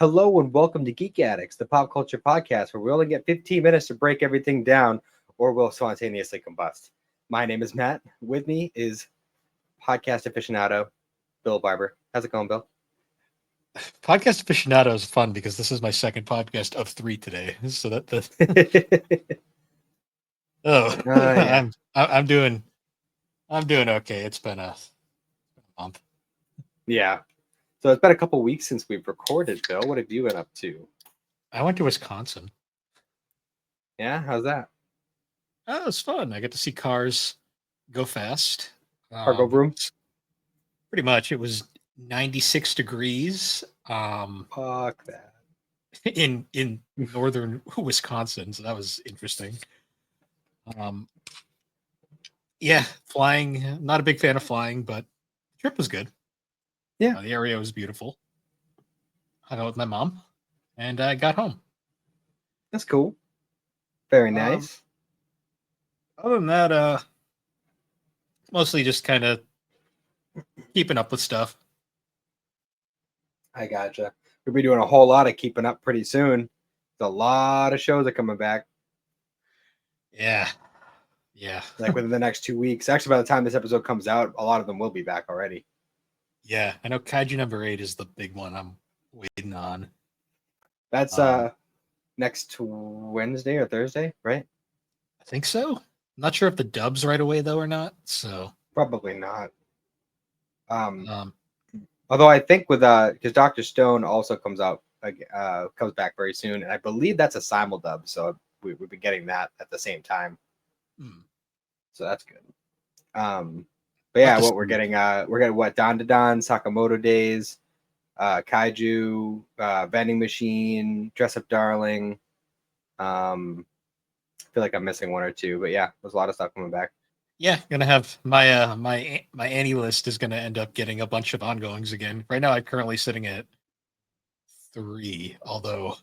Hello and welcome to Geek Addicts, the pop culture podcast where we only get 15 minutes to break everything down or we'll spontaneously combust. My name is Matt. With me is podcast aficionado Bill Barber. How's it going, Bill? Podcast aficionado is fun because this is my second podcast of 3 today. So Yeah. I'm doing okay. It's been a month. Yeah. So it's been a couple weeks since we've recorded, Bill. What have you been up to? I went to Wisconsin. Yeah, how's that? Oh, it was fun. I got to see cars go fast. Cargo room? Pretty much. It was 96 degrees. Fuck that. In northern Wisconsin, so that was interesting. Yeah, flying. Not a big fan of flying, but the trip was good. Yeah, the area was beautiful. Hung out with my mom, and I got home. that's cool. Very nice. Other than that, mostly just kind of keeping up with stuff. I gotcha. We'll be doing a whole lot of keeping up pretty soon. There's a lot of shows are coming back. Yeah. Like within the next 2 weeks. Actually, by the time this episode comes out, a lot of them will be back already. Yeah, I know Kaiju number 8 is the big one I'm waiting on. That's next Wednesday or Thursday, right? I think so. I'm not sure if the dub's right away though or not. So probably not. Although I think with because Dr. Stone also comes back very soon, and I believe that's a simuldub, so we'll be getting that at the same time. So that's good. But yeah, what we're getting what Don to Don, Sakamoto Days, Kaiju, Vending Machine, Dress Up Darling. I feel like I'm missing one or two, but yeah, there's a lot of stuff coming back. Yeah, gonna have my my Annie list is gonna end up getting a bunch of ongoings again. Right now, I'm currently sitting at 3, although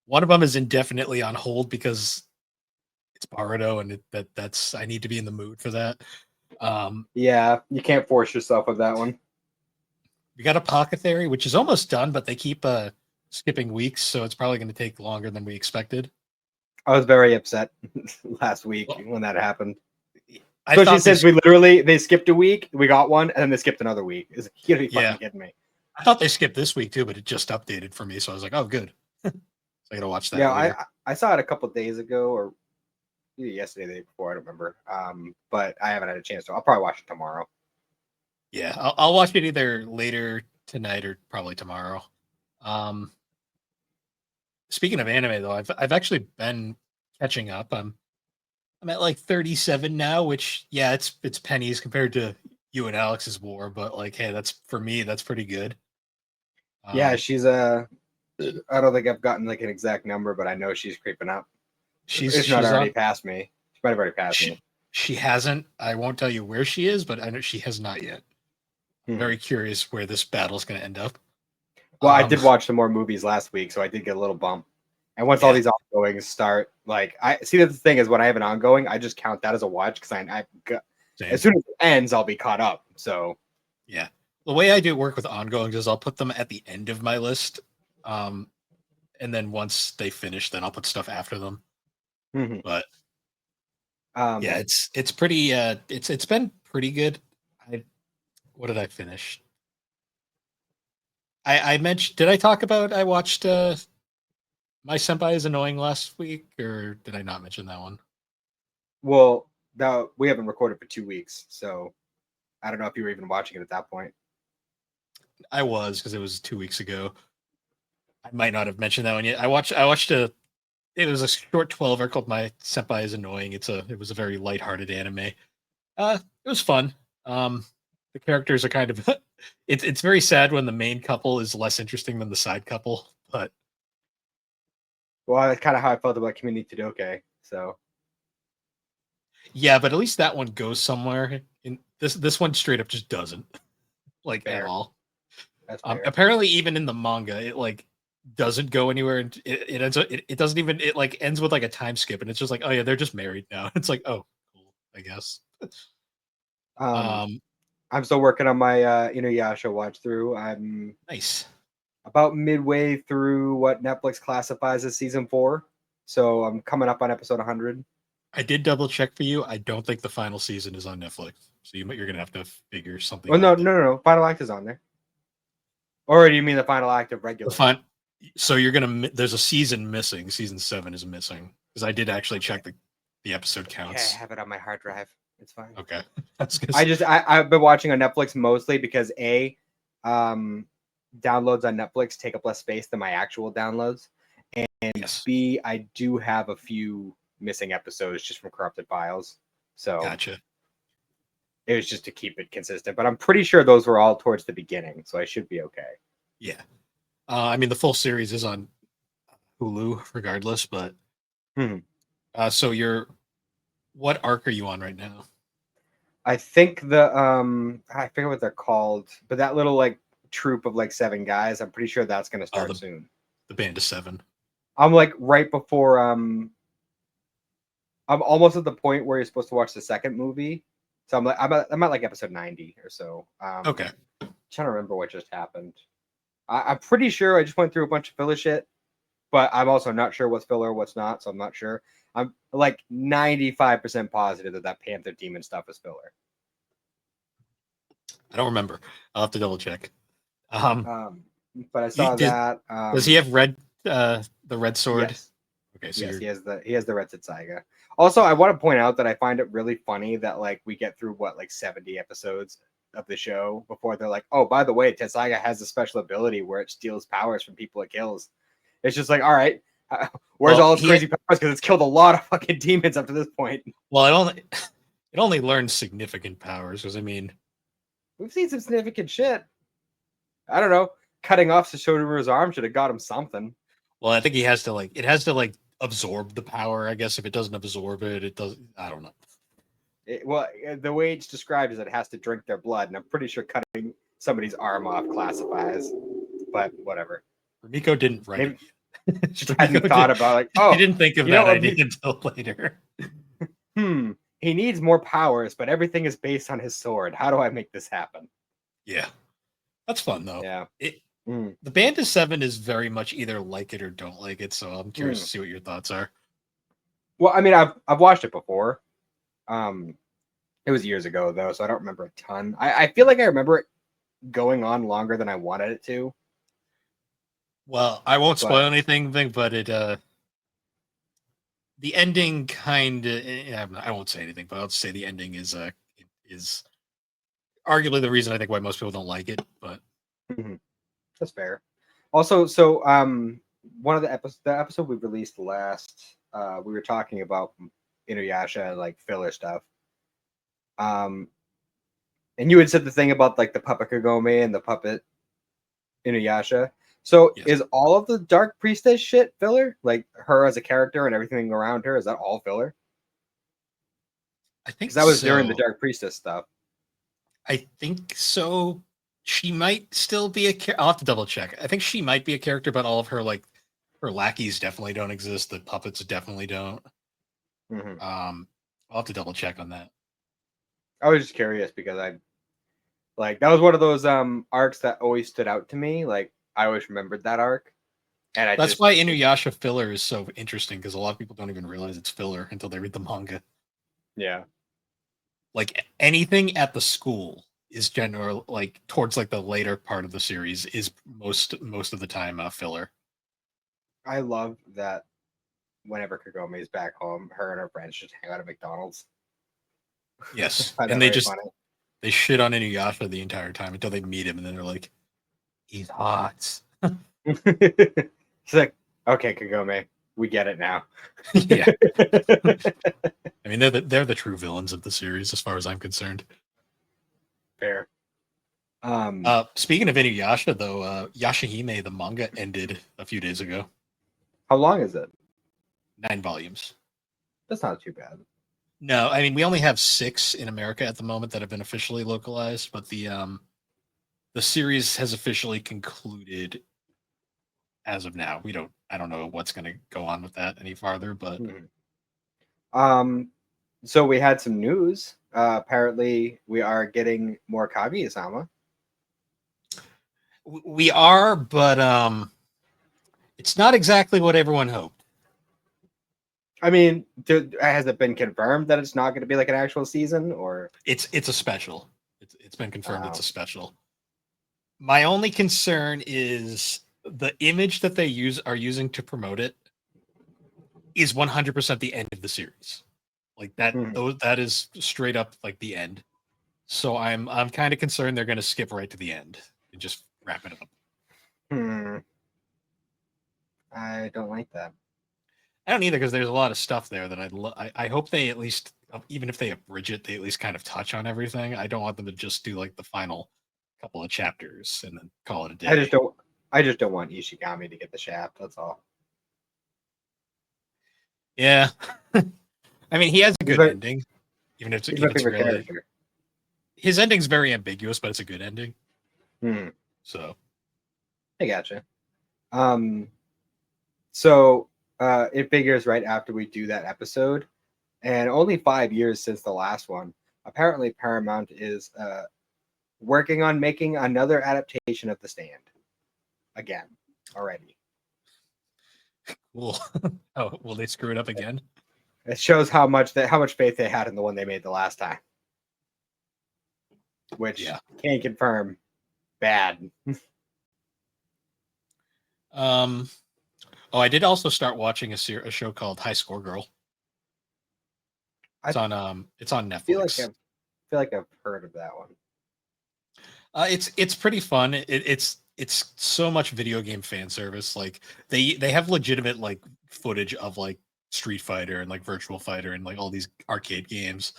one of them is indefinitely on hold because it's Baruto, and that's I need to be in the mood for that. Yeah, you can't force yourself with that one. We got Apothecary, which is almost done, but they keep skipping weeks, so it's probably going to take longer than we expected. I was very upset last week when that happened. Especially since they skipped a week, we got one, and then they skipped another week. You gotta be fucking kidding me. I thought they skipped this week too, but it just updated for me, so I was like, "Oh, good." So I gotta watch that. Yeah, later. I saw it a couple days ago, or either yesterday, the day before. I don't remember. But I haven't had a chance to. I'll probably watch it tomorrow. Yeah, I'll watch it either later tonight or probably tomorrow. Speaking of anime, though, I've actually been catching up. I'm at like 37 now, which it's pennies compared to you and Alex's war, but like, hey, that's for me, that's pretty good. Yeah, she's I don't think I've gotten like an exact number, but I know she's creeping up. She's not already past me. She might have already passed me. She hasn't. I won't tell you where she is, but I know she has not yet. I'm very curious where this battle is going to end up. Well, I did watch some more movies last week, so I did get a little bump. And once all these ongoings start, like I see that the thing is when I have an ongoing, I just count that as a watch because as soon as it ends, I'll be caught up. So yeah, the way I do work with ongoings is I'll put them at the end of my list, and then once they finish, then I'll put stuff after them. But yeah, it's pretty. It's been pretty good. What did I finish? I mentioned. Did I talk about? I watched. My Senpai is Annoying last week, or did I not mention that one? Well, we haven't recorded for 2 weeks, so I don't know if you were even watching it at that point. I was, because it was 2 weeks ago. I might not have mentioned that one yet. I watched it was a short 12-hour called My Senpai is Annoying. It was a very lighthearted anime. It was fun. The characters are kind of it's very sad when the main couple is less interesting than the side couple, but well, that's kind of how I felt about Community Todoke. So yeah, but at least that one goes somewhere. In this one straight up just doesn't like at all. That's apparently even in the manga, it like doesn't go anywhere, and it ends up it doesn't even it like ends with like a time skip, and it's just like, oh yeah, they're just married now. It's like, oh cool, I guess. I'm still working on my Inuyasha watch through. I'm nice. about midway through what Netflix classifies as season 4. So I'm coming up on episode 100. I did double check for you. I don't think the final season is on Netflix, so you're gonna have to figure something. Oh no, out there. no. Final act is on there. Or do you mean the final act of The regular? So there's a season missing. Season 7 is missing because I did actually check the episode counts. Okay, I have it on my hard drive. It's fine. Okay. I've been watching on Netflix mostly because downloads on Netflix take up less space than my actual downloads, and yes. B, I do have a few missing episodes just from corrupted files. So Gotcha. It was just to keep it consistent, but I'm pretty sure those were all towards the beginning, so I should be okay. Yeah. I mean, the full series is on Hulu regardless, but so what arc are you on right now? I think I forget what they're called, but that little like troop of like 7 guys, I'm pretty sure that's going to start soon. The Band of 7. I'm like right before I'm almost at the point where you're supposed to watch the second movie. So I'm at like episode 90 or so. Okay. I'm trying to remember what just happened. I'm pretty sure I just went through a bunch of filler shit, but I'm also not sure what's filler, what's not, so I'm not sure. I'm like 95% positive that Panther Demon stuff is filler. I don't remember. I'll have to double check. But I saw that. Does he have the red sword? Yes. Okay, so yes, he has the red Saiga. Also, I want to point out that I find it really funny that like we get through like 70 episodes of the show before they're like, oh, by the way, Tensaiga has a special ability where it steals powers from people it kills. It's just like, all right, where's all its crazy powers? Because it's killed a lot of fucking demons up to this point. Well, it only learned significant powers because I mean, we've seen some significant shit. I don't know. Cutting off Sashoru's arm should have got him something. Well, I think it has to absorb the power. I guess if it doesn't absorb it, it doesn't. I don't know. The way it's described is it has to drink their blood, and I'm pretty sure cutting somebody's arm off classifies. But whatever. Rumiko didn't write it. She hadn't thought about like, oh, he didn't think of that idea until later. He needs more powers, but everything is based on his sword. How do I make this happen? Yeah, that's fun though. Yeah. The Band of 7 is very much either like it or don't like it, so I'm curious to see what your thoughts are. Well, I mean, I've watched it before. It was years ago though, so I don't remember a ton. I feel like I remember it going on longer than I wanted it to. Well, I won't spoil anything, but the ending kind of, I won't say anything, but I'll just say the ending is arguably the reason I think why most people don't like it, but that's fair. Also, so one of the episode we released last, we were talking about Inuyasha, like filler stuff. And you had said the thing about like the puppet Kagome and the puppet Inuyasha. So is all of the Dark Priestess shit filler? Like her as a character and everything around her, is that all filler? I think that was during the Dark Priestess stuff. I think so. She might still be a character. I'll have to double check. I think she might be a character, but all of her her lackeys definitely don't exist. The puppets definitely don't. I'll have to double check on that. I was just curious because that was one of those arcs that always stood out to me. Like I always remembered that arc. And that's why Inuyasha filler is so interesting because a lot of people don't even realize it's filler until they read the manga. Yeah. Like anything at the school is general, like towards like the later part of the series is most of the time filler. I love that whenever Kagome is back home, her and her friends just hang out at McDonald's. Yes, and they shit on Inuyasha the entire time until they meet him, and then they're like, "He's hot." She's like, "Okay, Kagome, we get it now." Yeah. I mean, they're the true villains of the series, as far as I'm concerned. Fair. Speaking of Inuyasha, though, Yashahime, the manga, ended a few days ago. How long is it? 9 volumes. That's not too bad. No, I mean we only have 6 in America at the moment that have been officially localized, but the series has officially concluded as of now. I don't know what's going to go on with that any farther, but so we had some news. Apparently we are getting more Kaguya-sama. We are, but it's not exactly what everyone hoped. I mean, has it been confirmed that it's not going to be like an actual season, or it's a special? It's been confirmed it's a oh. special. My only concern is the image that they are using to promote it is 100% the end of the series. Like that, that is straight up like the end. So I'm kind of concerned they're going to skip right to the end and just wrap it up. I don't like that. I don't either, because there's a lot of stuff there that I hope they at least, even if they abridge it, they at least kind of touch on everything. I don't want them to just do like the final couple of chapters and then call it a day. I just don't want Ishigami to get the shaft. That's all. Yeah. I mean, he has a good ending, even if it's really character. His ending's very ambiguous, but it's a good ending. So I gotcha. So it figures right after we do that episode, and only 5 years since the last one. Apparently, Paramount is working on making another adaptation of The Stand again already. Cool. Oh, will they screw it up again? It shows how much faith they had in the one they made the last time, which can't confirm bad. Oh, I did also start watching a show called High Score Girl. It's on Netflix. I feel like I've heard of that one. It's pretty fun. It's so much video game fan service. Like they have legitimate like footage of like Street Fighter and like Virtual Fighter and like all these arcade games.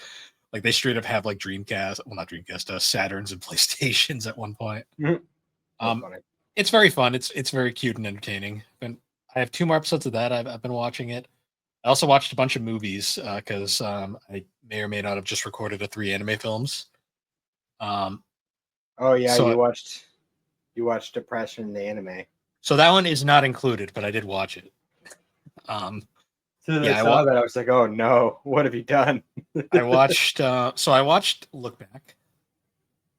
Like they straight up have like Dreamcast, well not Dreamcast, Saturns and PlayStations at one point. It's very fun. It's very cute and entertaining. And I have 2 more episodes of that. I've been watching it. I also watched a bunch of movies because I may or may not have just recorded 3 anime films. Oh yeah, so you watched Depression, the anime. So that one is not included, but I did watch it. I saw that. I was like, oh no, what have you done? I watched Look Back.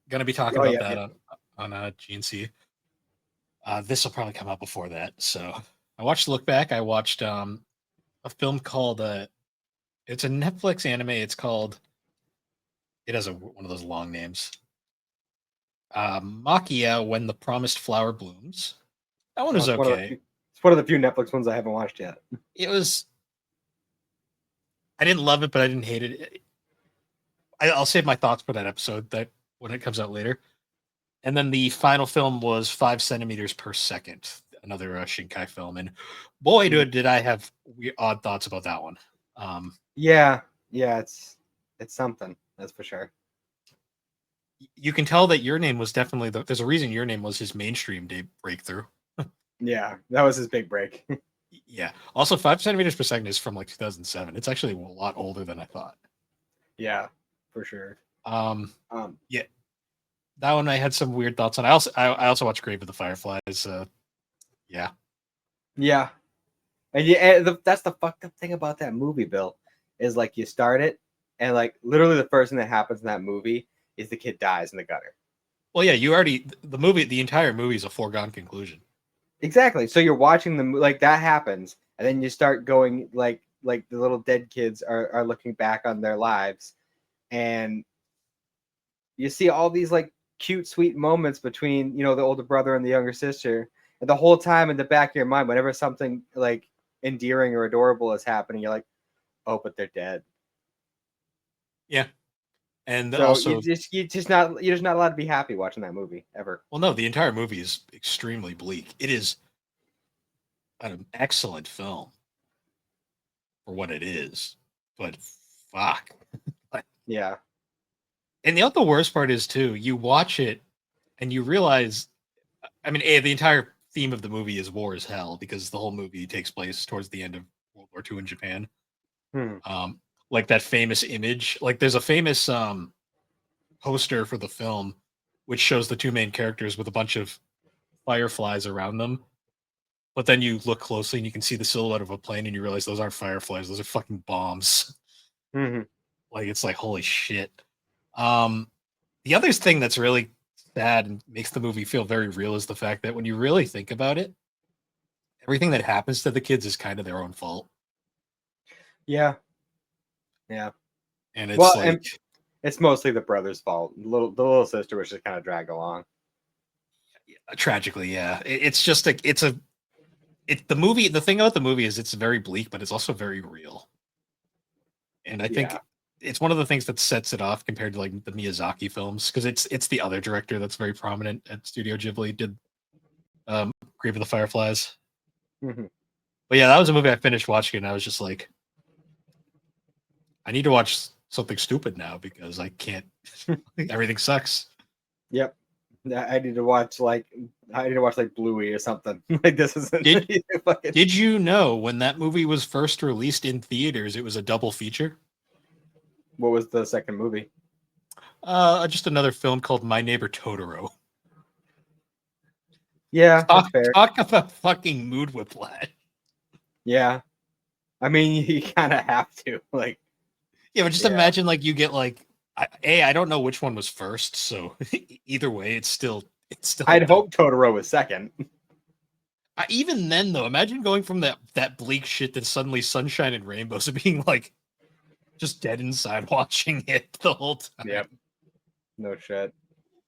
Gonna be talking about that on GNC. This will probably come out before that. So I watched Look Back. I watched a film called it's a Netflix anime. It's called, it has one of those long names. Makia, When the Promised Flower Blooms. That one was okay. It's one of the few Netflix ones I haven't watched yet. I didn't love it, but I didn't hate it. I'll save my thoughts for that episode when it comes out later. And then the final film was 5 centimeters per second, another Shinkai film. And boy, did I have odd thoughts about that one. Yeah, it's something, that's for sure. You can tell that Your Name was definitely there's a reason Your Name was his mainstream breakthrough. Yeah, that was his big break. Yeah. Also, 5 centimeters per second is from like 2007. It's actually a lot older than I thought. Yeah, for sure. Yeah. That one I had some weird thoughts on. I also watched Grave of the Fireflies. Yeah. Yeah. And that's the fucked up thing about that movie, Bill, is like you start it and like literally the first thing that happens in that movie is the kid dies in the gutter. Well, yeah, the entire movie is a foregone conclusion. Exactly. So you're watching like that happens, and then you start going like the little dead kids are looking back on their lives, and you see all these like cute, sweet moments between the older brother and the younger sister, and the whole time in the back of your mind, whenever something like endearing or adorable is happening, you're like, oh, but they're dead. Yeah. And so also, you're just not allowed to be happy watching that movie ever. Well, no, the entire movie is extremely bleak. It is an excellent film for what it is, but fuck. Yeah. And the worst part is too, you watch it and you realize, I mean, the entire theme of the movie is war as hell, because the whole movie takes place towards the end of World War II in Japan. Like that famous image, like there's a famous poster for the film which shows the 2 main characters with a bunch of fireflies around them, but then you look closely and you can see the silhouette of a plane and you realize those aren't fireflies, those are fucking bombs. Like it's like, holy shit. The other thing that's really sad and makes the movie feel very real is the fact that when you really think about it, everything that happens to the kids is kind of their own fault. Yeah. And it's Well, like, and it's mostly the brother's fault. The little sister was just kind of dragged along. tragically, yeah. It's just the movie. The thing about the movie is it's very bleak, but it's also very real. And I think it's one of the things that sets it off compared to like the Miyazaki films, because it's the other director that's very prominent at Studio Ghibli. Did Grave of the Fireflies. Mm-hmm. But yeah, that was a movie I finished watching, and I was just like, I need to watch something stupid now because I can't. Everything sucks. Yep. I need to watch like Bluey or something. Like this is Did you know when that movie was first released in theaters, it was a double feature? What was the second movie? Just another film called My Neighbor Totoro. Yeah, that's fair. Talk about fucking mood whiplash. Yeah. I mean, you kind of have to like. Yeah, but just imagine like you get like I don't know which one was first, so either way, it's still. I'd hope Totoro was second. Even then, though, imagine going from that bleak shit to suddenly sunshine and rainbows and being like just dead inside watching it the whole time. Yep. No shit.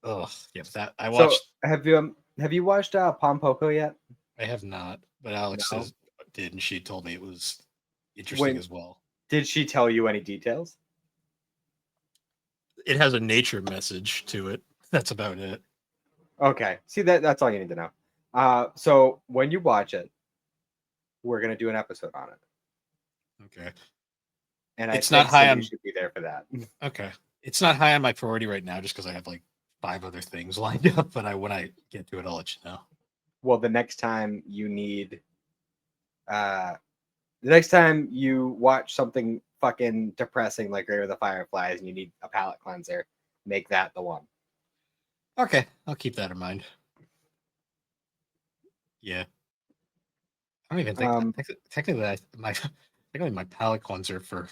Oh, yeah. That I watched. So have you watched Pompoko yet? I have not, but Alex did, and she told me it was interesting as well. Did she tell you any details? It has a nature message to it. That's about it. Okay. See, that's all you need to know. So when you watch it, we're gonna do an episode on it. Okay. And it's not high on. You should be there for that. Okay. It's not high on my priority right now, just because I have like 5 other things lined up. But when I get to it, I'll let you know. Well, the next time you watch something fucking depressing like Grave of the Fireflies and you need a palate cleanser, make that the one. Okay, I'll keep that in mind. Yeah. I don't even think technically my palate cleanser for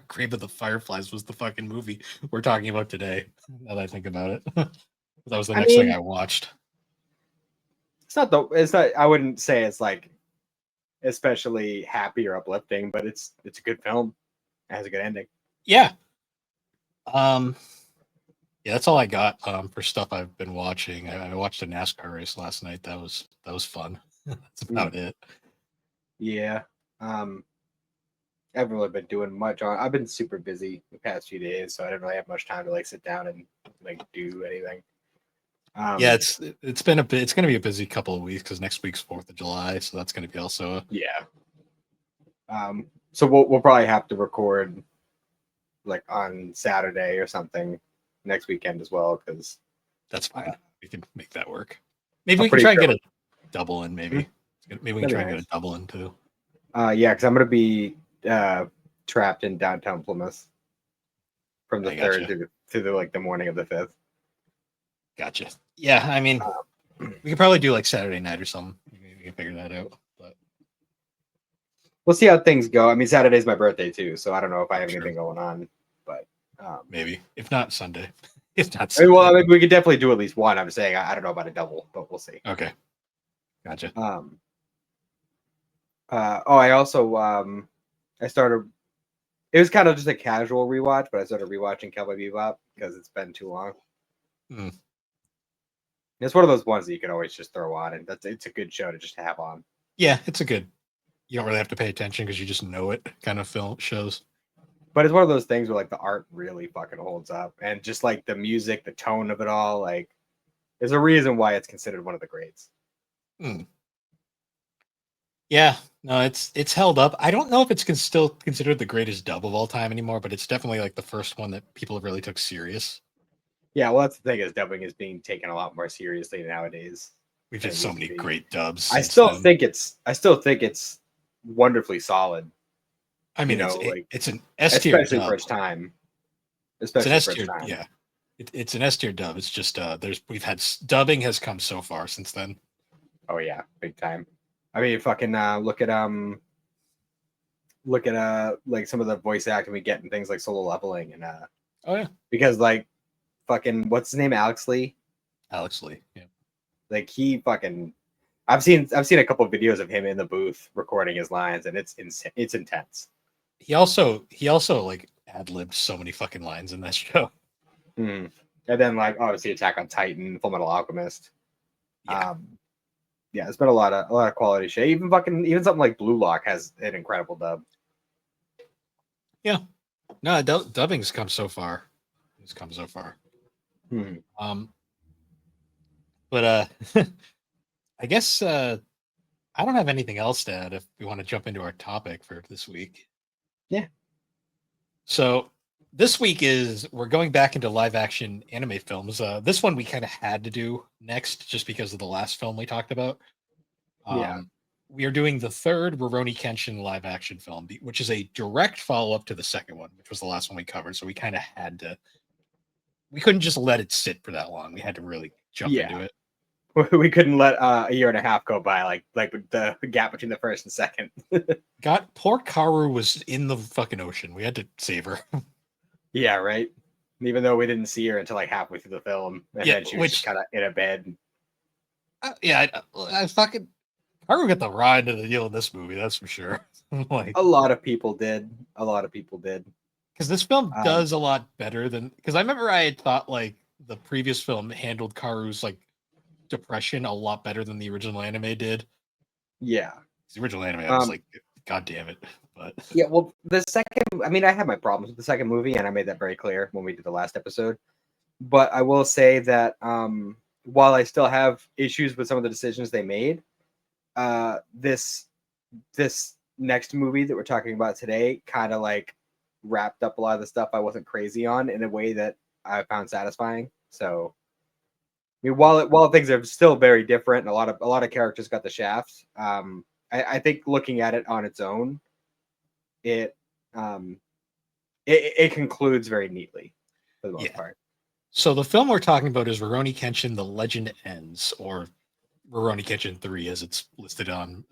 Grave of the Fireflies was the fucking movie we're talking about today. Now that I think about it, that was the next thing I watched. It's not. I wouldn't say it's like especially happy or uplifting, but it's a good film. It has a good ending. Yeah. Yeah, that's all I got for stuff I've been watching. I watched a NASCAR race last night. That was fun. That's about it. Yeah. I haven't really been doing much on. I've been super busy the past few days, so I didn't really have much time to like sit down and like do anything. Yeah, it's going to be a busy couple of weeks because next week's 4th of July, so that's going to be also yeah. So we'll probably have to record like on Saturday or something next weekend as well, because that's fine. We can make that work. Maybe we can try and get a double in. Maybe we can try and get a double in too. Yeah, because I'm gonna be trapped in downtown Plymouth from the 3rd to the like the morning of the 5th. Gotcha. Yeah, I mean, we could probably do like Saturday night or something. We can figure that out. But we'll see how things go. I mean, Saturday's my birthday too, so I don't know if I have anything going on. But maybe if not Sunday. If not Sunday. Well, I mean, we could definitely do at least one. I'm saying I don't know about a double, but we'll see. Okay. Gotcha. I also I started. It was kind of just a casual rewatch, but I started rewatching Cowboy Bebop because it's been too long. It's one of those ones that you can always just throw on, and it's a good show to just have on. Yeah, it's a good. You don't really have to pay attention because you just know it kind of shows. But it's one of those things where like the art really fucking holds up, and just like the music, the tone of it all, like there's a reason why it's considered one of the greats. Yeah, no, it's held up. I don't know if it's still considered the greatest dub of all time anymore, but it's definitely like the first one that people have really took serious. Yeah, well, that's the thing, is dubbing is being taken a lot more seriously nowadays. We've had so many great dubs. I still think it's wonderfully solid. I mean, it's an S tier, especially for its time. Especially it's an S tier, yeah. It's an S tier dub. It's just dubbing has come so far since then. Oh yeah, big time. I mean, fucking look at like some of the voice acting we get in things like Solo Leveling and oh yeah, because like fucking what's his name? Alex Lee. Alex Lee. Yeah. Like he fucking. I've seen a couple of videos of him in the booth recording his lines, and it's intense. He also like ad-libbed so many fucking lines in that show. And then like obviously Attack on Titan, Fullmetal Alchemist. Yeah. Yeah, it's been a lot of quality shit. Even something like Blue Lock has an incredible dub. Yeah. No, dubbing's come so far. It's come so far. But I guess I don't have anything else to add if we want to jump into our topic for this week. Yeah. So this week we're going back into live action anime films. This one we kind of had to do next just because of the last film we talked about. We are doing the third Rurouni Kenshin live action film, which is a direct follow up to the second one, which was the last one we covered. So we kind of had to. We couldn't just let it sit for that long. We had to really jump into it. We couldn't let a year and a half go by, like the gap between the first and second. Poor Karu was in the fucking ocean. We had to save her. Yeah, right. Even though we didn't see her until like halfway through the film, and then she was just kind of in a bed. I fucking Karu got the raw end of the deal in this movie. That's for sure. Like a lot of people did. Because this film does a lot better than. Because I remember I had thought like the previous film handled Karu's like depression a lot better than the original anime did. Yeah, the original anime, I was like, God damn it! But yeah, well, the second, I mean, I had my problems with the second movie, and I made that very clear when we did the last episode. But I will say that while I still have issues with some of the decisions they made, this next movie that we're talking about today kind of like wrapped up a lot of the stuff I wasn't crazy on in a way that I found satisfying. So, I mean, while things are still very different, and a lot of characters got the shafts. I think looking at it on its own, it concludes very neatly for the most part. So the film we're talking about is Rurouni Kenshin: The Legend Ends, or Rurouni Kenshin 3, as it's listed on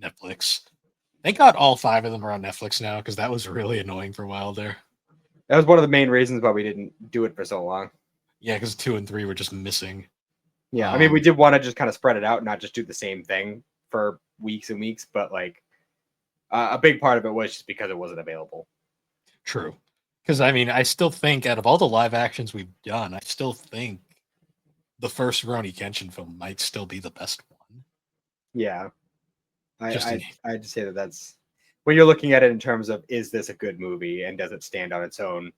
Netflix. Thank God all 5 of them are on Netflix now, because that was really annoying for a while there. That was one of the main reasons why we didn't do it for so long. Yeah, because 2 and 3 were just missing. Yeah, I mean, we did want to just kind of spread it out and not just do the same thing for weeks and weeks, but like a big part of it was just because it wasn't available. True. Because, I mean, I still think out of all the live actions we've done, I still think the first Rurouni Kenshin film might still be the best one. Yeah. I just say that's when you're looking at it in terms of, is this a good movie and does it stand on its own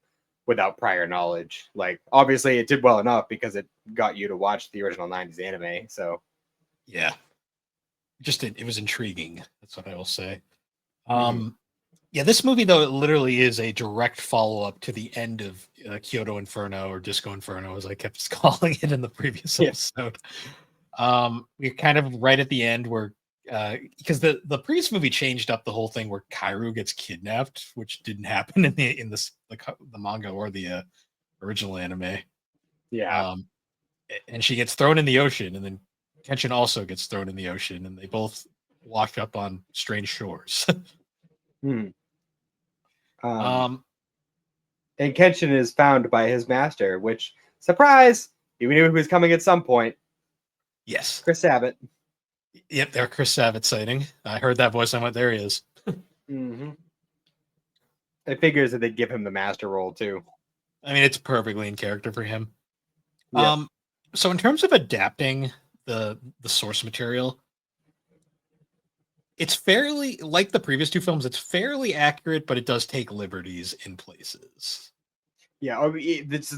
without prior knowledge? Like, obviously it did well enough because it got you to watch the original 90s anime. So yeah, it was intriguing. That's what I will say. Yeah, this movie though, it literally is a direct follow-up to the end of Kyoto Inferno, or Disco Inferno, as I kept calling it in the previous episode. We're kind of right at the end where because the previous movie changed up the whole thing where Kaoru gets kidnapped, which didn't happen in the manga or the original anime. Yeah. And she gets thrown in the ocean, and then Kenshin also gets thrown in the ocean, and they both wash up on strange shores. And Kenshin is found by his master, which, surprise, we knew he was coming at some point. Yes. Chris Sabat. Yep, they're Chris Sabat sighting. I heard that voice. I went, there he is. It figures that they'd give him the master role too. I mean, it's perfectly in character for him. Yep. So in terms of adapting the source material, it's fairly, like the previous 2 films, it's fairly accurate, but it does take liberties in places. Yeah, it's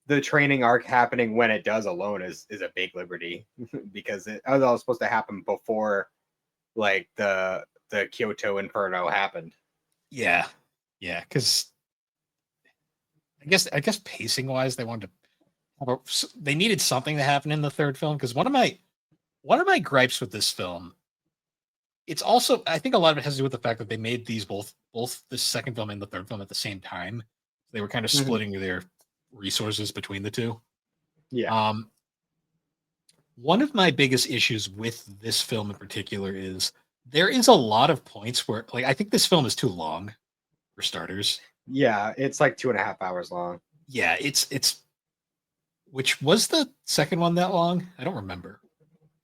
the training arc happening when it does alone is a big liberty because it was all supposed to happen before like the Kyoto Inferno happened. Yeah, because I guess pacing wise, they wanted to they needed something to happen in the third film, because one of my gripes with this film, it's also, I think a lot of it has to do with the fact that they made these both the second film and the third film at the same time. They were kind of splitting their resources between the 2. Yeah. One of my biggest issues with this film in particular is there is a lot of points where, like, I think this film is too long, for starters. Yeah, it's like 2.5 hours long. Yeah, it's which was the second one that long? I don't remember.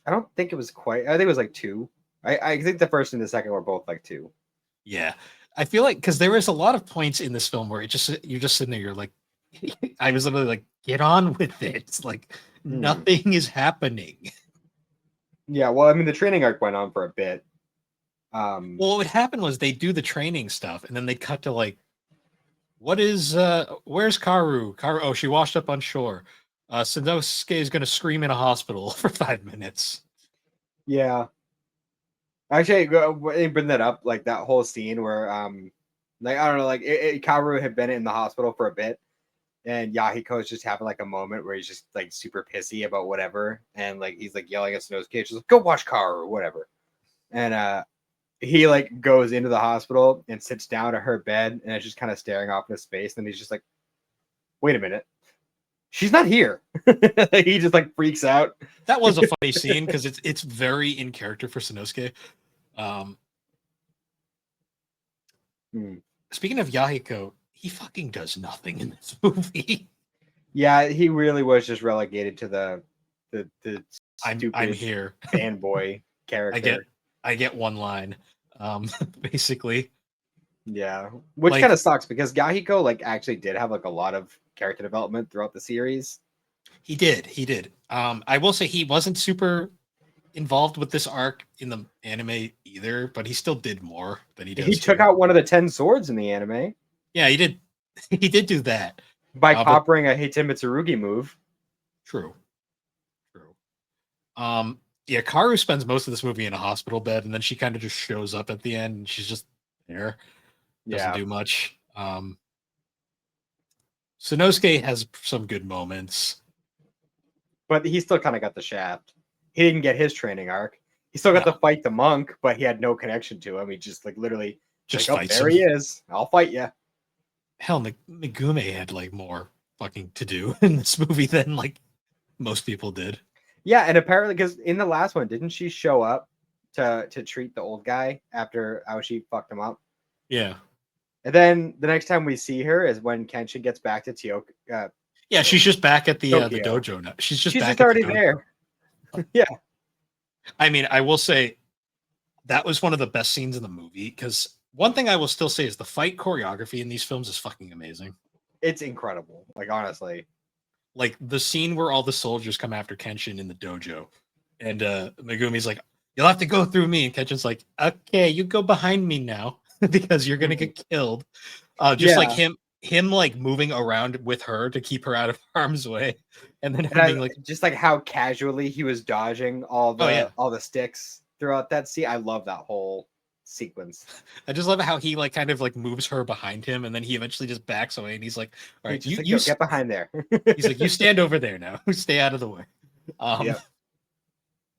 I don't think it was quite. I think it was like 2. I think the first and the second were both like 2. Yeah. I feel like because there is a lot of points in this film where you're just sitting there, you're like, I was literally like, get on with it. It's like nothing is happening. Yeah, well, I mean, the training arc went on for a bit. Well, what would happen was they do the training stuff, and then they cut to like, where's Karu? Karu, oh, she washed up on shore. Sanosuke is gonna scream in a hospital for 5 minutes. Yeah, actually, they bring that up, like that whole scene where, like I don't know, like Kaoru had been in the hospital for a bit, and Yahiko's just having like a moment where he's just like super pissy about whatever, and like he's like yelling at Sanosuke, just like, go watch Kaoru or whatever, and he like goes into the hospital and sits down at her bed, and it's just kind of staring off into space, and he's just like, wait a minute, she's not here. He just like freaks out. That was a funny scene because it's very in character for Sanosuke. Speaking of Yahiko, he fucking does nothing in this movie. Yeah, he really was just relegated to the stupid I'm here fanboy character. I get one line, basically. Yeah, which Like, kind of sucks because Yahiko like actually did have like a lot of character development throughout the series. He did. I will say he wasn't super involved with this arc in the anime either, but he still did more than he does. He took out one of the 10 swords in the anime. Yeah, he did. He did do that by coppering a Heitan Mitsurugi move. True. Yeah, Karu spends most of this movie in a hospital bed, and then she kind of just shows up at the end, and she's just there. Doesn't do much. Sanosuke has some good moments. But he still kind of got the shaft. He didn't get his training arc. He still got to fight the monk, but he had no connection to him. He just like literally just like, there he is. I'll fight you. Hell, Megumi had like more fucking to do in this movie than like most people did. Yeah, and apparently because in the last one, didn't she show up to treat the old guy after Aoshi fucked him up? Yeah. And then the next time we see her is when Kenshin gets back to Tokyo. Yeah, she's just back at the dojo now. She's just already there. Yeah. I mean, I will say that was one of the best scenes in the movie because one thing I will still say is the fight choreography in these films is fucking amazing. It's incredible. Like, honestly. Like the scene where all the soldiers come after Kenshin in the dojo and Megumi's like, you'll have to go through me. And Kenshin's like, okay, you go behind me now because you're going to get killed. Like him like moving around with her to keep her out of harm's way. And then having like just like how casually he was dodging all the sticks throughout that scene. I love that whole sequence. I just love how he like kind of like moves her behind him and then he eventually just backs away and he's like, all right, you get behind there. He's like, you stand over there now. Stay out of the way.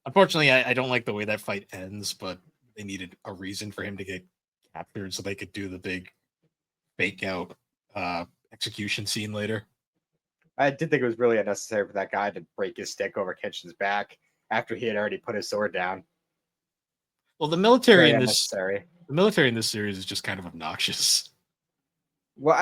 Unfortunately, I don't like the way that fight ends, but they needed a reason for him to get captured so they could do the big fake out execution scene later. I did think it was really unnecessary for that guy to break his stick over Kenshin's back after he had already put his sword down. Well, the military in this series is just kind of obnoxious. Well,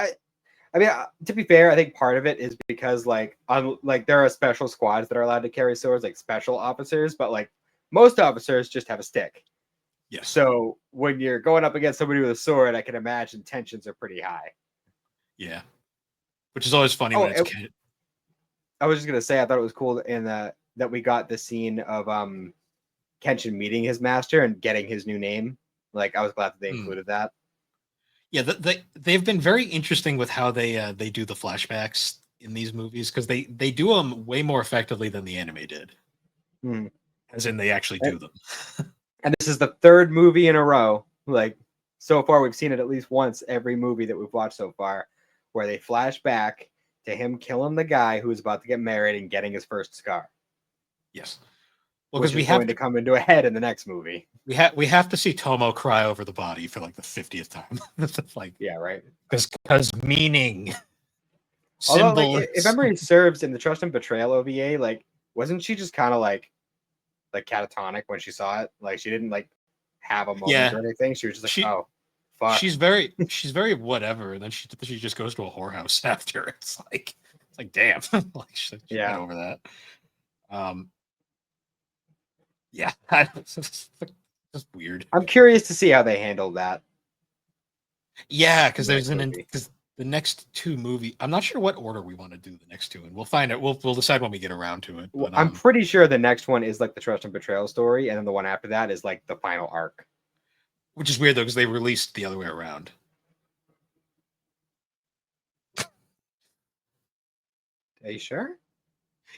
I mean, to be fair, I think part of it is because like there are special squads that are allowed to carry swords, like special officers, but like most officers just have a stick. Yes. So when you're going up against somebody with a sword, I can imagine tensions are pretty high. Yeah. Which is always funny when it's I was just gonna say I thought it was cool in that we got the scene of Kenshin meeting his master and getting his new name. Like I was glad that they included that. Yeah, they've been very interesting with how they do the flashbacks in these movies because they do them way more effectively than the anime did. As in, they actually do them. And this is the third movie in a row. Like so far, we've seen it at least once every movie that we've watched so far, where they flash back to him killing the guy who was about to get married and getting his first scar. Yes. Well, because we have to come into a head in the next movie. We have to see Tomo cry over the body for like the 50th time. Like, yeah, right. Because meaning. Although, like, if memory serves, in the Trust and Betrayal OVA, like, wasn't she just kind of like catatonic when she saw it? Like, she didn't like have a moment or anything. She was just like, oh, fuck. she's very whatever, and then she just goes to a whorehouse after. It's like damn, like she Yeah. got over that. Yeah, it's just weird. I'm curious to see how they handle that. Yeah, because Next there's movie. because the next two movie. I'm not sure what order we want to do the next two, and we'll find out. We'll decide when we get around to it. Well, But I'm pretty sure the next one is like the trust and betrayal story, and then the one after that is like the final arc. which is weird though, because they released the other way around. Are you sure?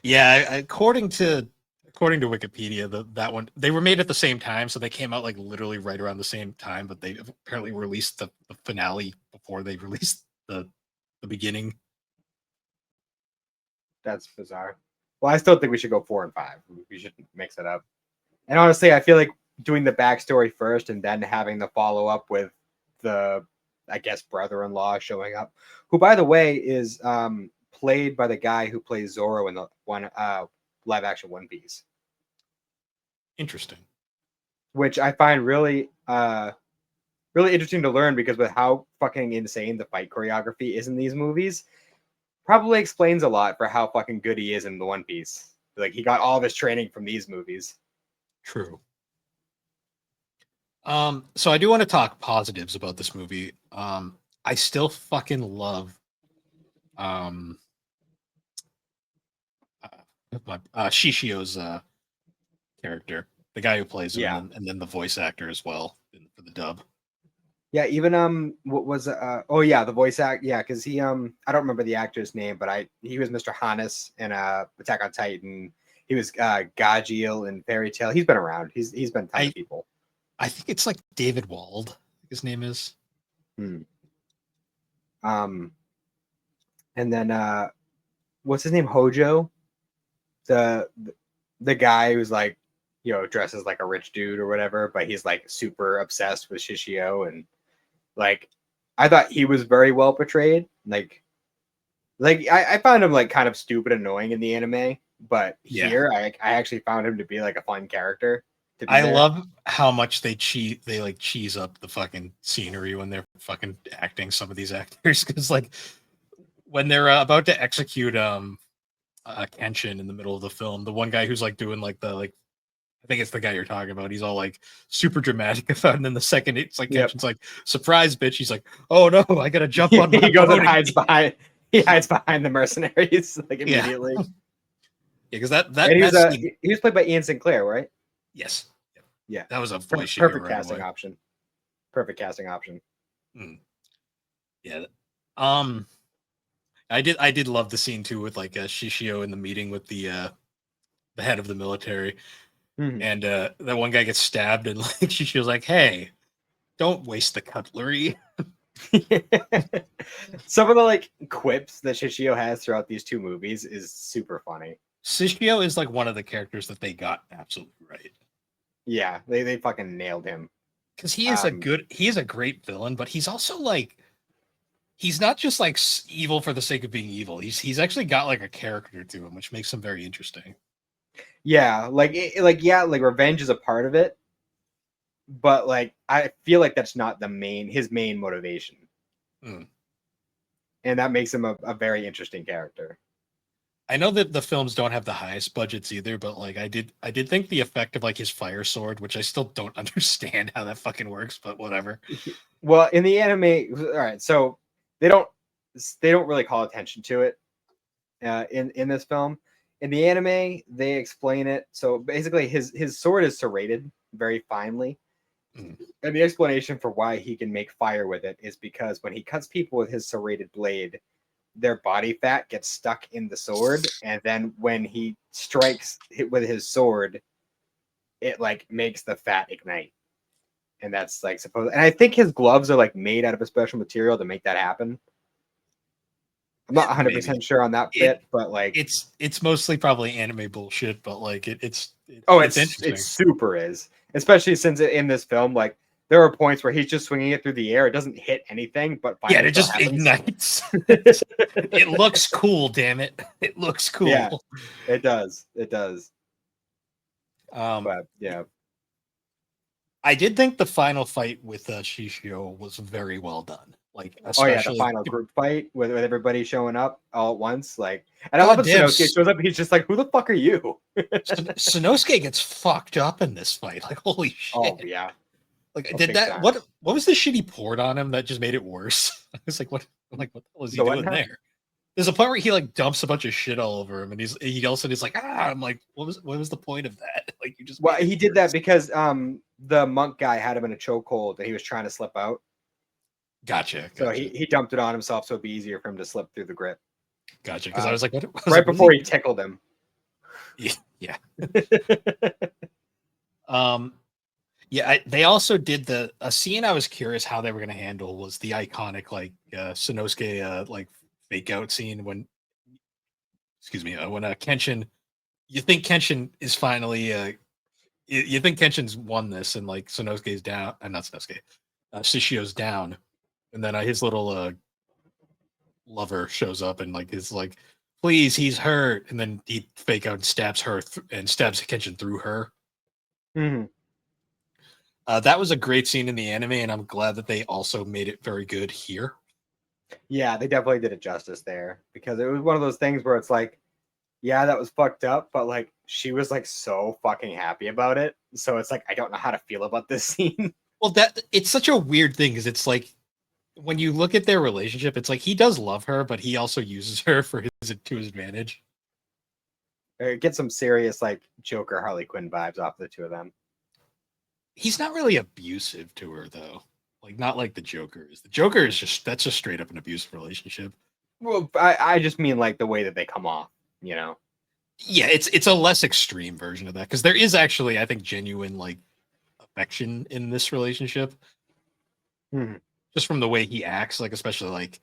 Yeah, according to Wikipedia, that one they were made at the same time, so they came out like literally right around the same time. But they apparently released the finale before they released the beginning. That's bizarre. Well, I still think we should go 4 and 5. We should mix it up. And honestly, I feel like doing the backstory first and then having the follow up with the, I guess, brother-in-law showing up, who, by the way, is played by the guy who plays Zoro in the one live action One Piece, Interesting. which I find really really interesting to learn because with how fucking insane the fight choreography is in these movies, probably explains a lot for how fucking good he is in the One Piece. Like he got all of his training from these movies. True. So I do want to talk positives about this movie. I still fucking love um Shishio's character, the guy who plays him, Yeah. and then the voice actor as well for the dub. Yeah, even what was oh yeah, the voice act, yeah, because he I don't remember the actor's name, but he was Mr. Hannes in Attack on Titan. He was Gajiel in Fairy Tale. He's been around. He's been a ton of people. I think it's like David Wald, his name is. And then what's his name? Hojo, the the guy who's like, you know, dresses like a rich dude or whatever, but he's like super obsessed with Shishio, and like I thought he was very well portrayed. I found him like kind of stupid, annoying in the anime, but here I actually found him to be like a fun character. I love how much they like cheese up the fucking scenery when they're fucking acting, some of these actors, because like when they're about to execute Kenshin in the middle of the film, the one guy who's like doing like the like, I think it's the guy you're talking about. He's all like super dramatic about it. And then the second it's like Kenshin's like, surprise, bitch. He's like, oh no, I gotta jump on my he goes and hides behind the mercenaries like immediately. Yeah, because that he was played by Ian Sinclair, right? Yes. Yeah. That was a voice perfect casting option. Perfect casting option. Yeah. I did love the scene too with like Shishio in the meeting with the head of the military. And that one guy gets stabbed and like Shishio's like, hey, don't waste the cutlery. Some of the like quips that Shishio has throughout these two movies is super funny. Shishio is like one of the characters that they got absolutely right. Yeah, they fucking nailed him. Because he is a great villain, but he's also like, he's not just like evil for the sake of being evil. He's actually got like a character to him, which makes him very interesting. Yeah, like revenge is a part of it, but like I feel like that's not his main motivation, and that makes him a very interesting character. I know that the films don't have the highest budgets either, but like I did think the effect of like his fire sword, which I still don't understand how that fucking works, but whatever. Well, in the anime, all right, so they don't really call attention to it in this film. In the anime, they explain it. So basically, his sword is serrated very finely, and the explanation for why he can make fire with it is because when he cuts people with his serrated blade, their body fat gets stuck in the sword, and then when he strikes with his sword, it like makes the fat ignite, and that's like supposed. And I think his gloves are like made out of a special material to make that happen. I'm not 100% sure on that bit, but like it's mostly probably anime bullshit, but like it's interesting. It super is, especially since in this film, like there are points where he's just swinging it through the air. It doesn't hit anything, but it just ignites. It looks cool, damn it! It looks cool. Yeah, it does. It does. But yeah. I did think the final fight with Shishio was very well done. Like, Oh yeah, the especially final group fight with everybody showing up all at once. Like, and I love when goddamn Sanosuke shows up. He's just like, "Who the fuck are you?" Sanosuke gets fucked up in this fight. Like, holy Oh shit! yeah, Like, oh, did big that? time. What was the shit he poured on him that just made it worse? I was like, what? I'm like, what the hell is he The what doing now? there? There's a point where he like dumps a bunch of shit all over him, and he also is like, ah. I'm like, what was the point of that? Like, you just Well, made it he did that worse. because the monk guy had him in a chokehold and he was trying to slip out. Gotcha, So gotcha, he dumped it on himself so it'd be easier for him to slip through the grip. gotcha. Because I was like, what? I was Right like, what is before he? he tickled him. Yeah, yeah. Um, yeah. They also did a scene. I was curious how they were going to handle was the iconic like Sanosuke like fake out scene when, excuse me, when Kenshin. You think Kenshin is finally you think Kenshin's won this, and like Sanosuke's down, not Sanosuke, Shishio's down, and then his little lover shows up and like is like, please, he's hurt, and then he fake out and stabs her and stabs Kenshin through her. Mm-hmm. That was a great scene in the anime, and I'm glad that they also made it very good here. Yeah, they definitely did it justice there because it was one of those things where it's like, yeah, that was fucked up, but like she was like so fucking happy about it. So it's like I don't know how to feel about this scene. Well, that it's such a weird thing because it's like when you look at their relationship, it's like he does love her, but he also uses her for his to his advantage. Get some serious like Joker Harley Quinn vibes off the two of them. He's not really abusive to her though. Like not like the Joker is. The Joker is just that's just straight up an abusive relationship. Well, I just mean like the way that they come off, you know. Yeah, it's a less extreme version of that because there is actually I think genuine like affection in this relationship Hmm. just from the way he acts, like especially like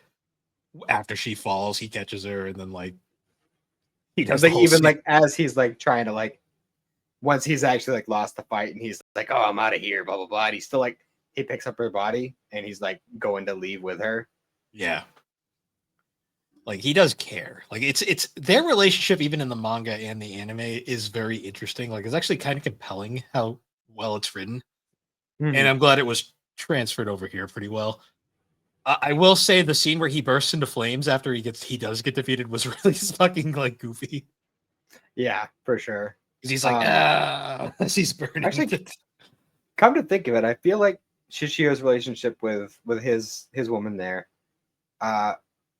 after she falls, he catches her and then like he And does the like whole even scene. like as he's like trying to like once he's actually like lost the fight and he's like, oh, I'm out of here, blah blah blah. And he's still like he picks up her body and he's like going to leave with her. Yeah. Like he does care. Like it's their relationship even in the manga and the anime is very interesting. Like it's actually kind of compelling how well it's written. And Mhm. I'm glad it was transferred over here pretty well. I will say the scene where he bursts into flames after he does get defeated was really fucking like goofy Yeah, for sure. because he's like Um, ah as he's burning. Actually, come to think of it, I feel like Shishio's relationship with his woman there uh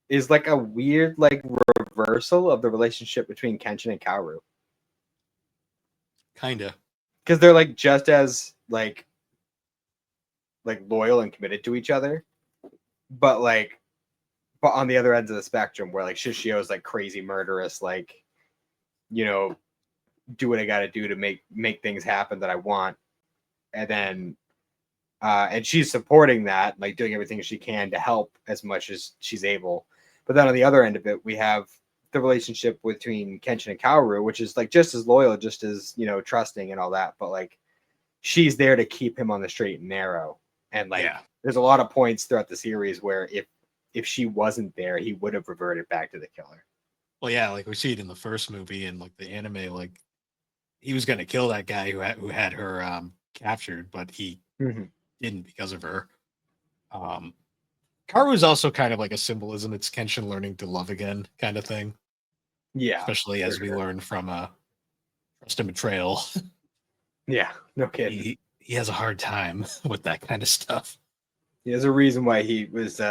is like a weird like reversal of the relationship between Kenshin and Kaoru Kinda. because they're like just as like loyal and committed to each other, but like but on the other ends of the spectrum where like Shishio is like crazy murderous, like you know, do what I got to do to make things happen that I want, and then and she's supporting that, like doing everything she can to help as much as she's able. But then on the other end of it, we have the relationship between Kenshin and Kaoru, which is like just as loyal, just as trusting and all that. But like she's there to keep him on the straight and narrow. And like Yeah. there's a lot of points throughout the series where if she wasn't there, he would have reverted back to the killer. Well, yeah, like we see it in the first movie and like the anime, like he was gonna kill that guy who had her captured, but he Mm-hmm. didn't because of her. Um Karu is also kind of like a symbolism. It's Kenshin learning to love again, kind of thing. Yeah, Especially for as we sure. learn from Trust and Betrayal. Yeah, no kidding. He has a hard time with that kind of stuff. There's a reason why he was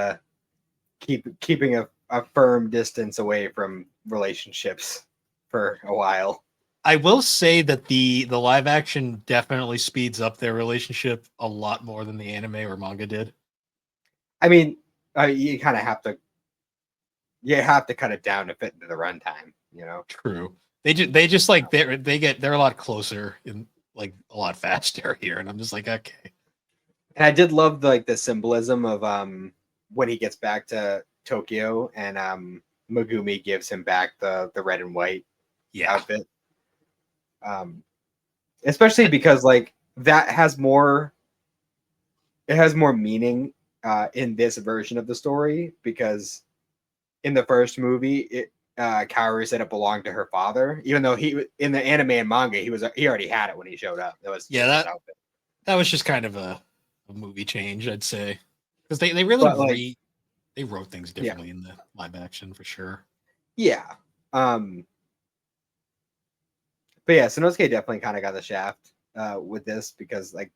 keeping a firm distance away from relationships for a while. I will say that the live action definitely speeds up their relationship a lot more than the anime or manga did. I mean, you kind of have to cut it down to fit into the runtime. True. They just like they're a lot closer and like a lot faster here, and I'm just like okay. And I did love the symbolism of when he gets back to Tokyo and Megumi gives him back the red and white Yeah. outfit. Um, Especially because like that has more it has more meaning in this version of the story because in the first movie Kaoru said it belonged to her father, even though he in the anime and manga he already had it when he showed up. It was Yeah, just his that outfit. That was just kind of a movie change, I'd say, because they really But like, they wrote things yeah, differently in the live action for sure. yeah. Um, but yeah, Sanosuke definitely kind of got the shaft with this because like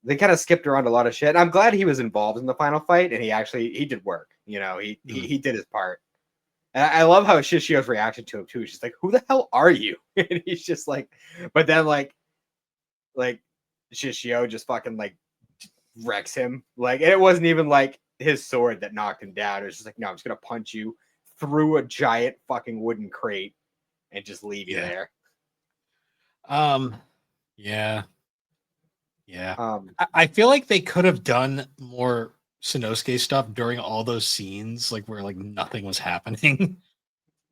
they kind of skipped around a lot of shit. And I'm glad he was involved in the final fight and he did work. You know, he did his part. And I love how Shishio's reaction to him too. She's like, "Who the hell are you?" And he's just like, but then like Shishio just fucking like wrecks him. Like, and it wasn't even like his sword that knocked him down. It was just like, no, I'm just gonna punch you through a giant fucking wooden crate and just leave you Yeah. there. Um. Yeah. Yeah. Um, I feel like they could have done more Sanosuke stuff during all those scenes, like where like nothing was happening.